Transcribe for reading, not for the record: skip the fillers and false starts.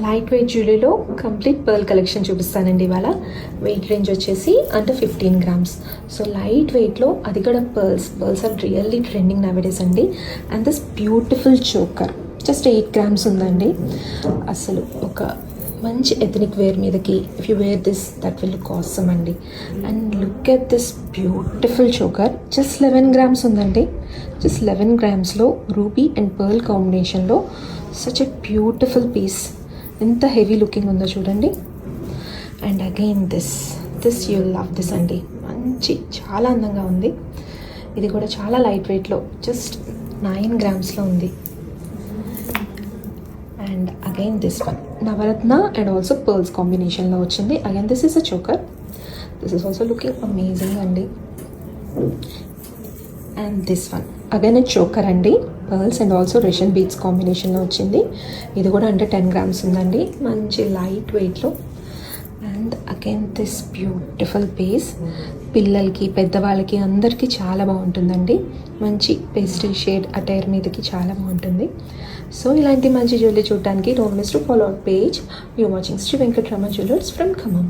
Light weight జ్యువెలరీలో complete pearl collection చూపిస్తానండి ఇవాళ. వెయిట్ రేంజ్ వచ్చేసి అంటే 15 grams. సో లైట్ వెయిట్లో అది కూడా pearls are really trending nowadays అండి. And this beautiful choker just 8 grams ఉందండి. అసలు ఒక మంచి ఎథనిక్ వేర్ మీదకి if you wear this that will look awesome అండి. And look at this beautiful choker just 11 grams ఉందండి. జస్ట్ 11 gramsలో రూబీ అండ్ పర్ల్ కాంబినేషన్లో సచ్ ఎ బ్యూటిఫుల్ పీస్. ఎంత హెవీ లుకింగ్ ఉందో చూడండి. And again this you love this అండి. మంచి చాలా అందంగా ఉంది. ఇది కూడా చాలా లైట్ వెయిట్లో జస్ట్ 9 gramsలో ఉంది. And again this one navaratna and also pearls కాంబినేషన్లో వచ్చింది. Again this is a choker. This is also looking amazing అండి. And this one again a choker అండి. Pearls and also ration beads కాంబినేషన్లో వచ్చింది. ఇది కూడా అంటే 10 grams ఉందండి. మంచి లైట్ వెయిట్లో. And again this beautiful piece పిల్లలకి పెద్దవాళ్ళకి అందరికీ చాలా బాగుంటుందండి. మంచి పేస్టల్ షేడ్ అటైర్ మీదకి చాలా బాగుంటుంది. సో ఇలాంటి మంచి జ్యువెలరీ చూడడానికి don't miss to follow our page. You watching Shri Venkataramana Jewellers from Khammam.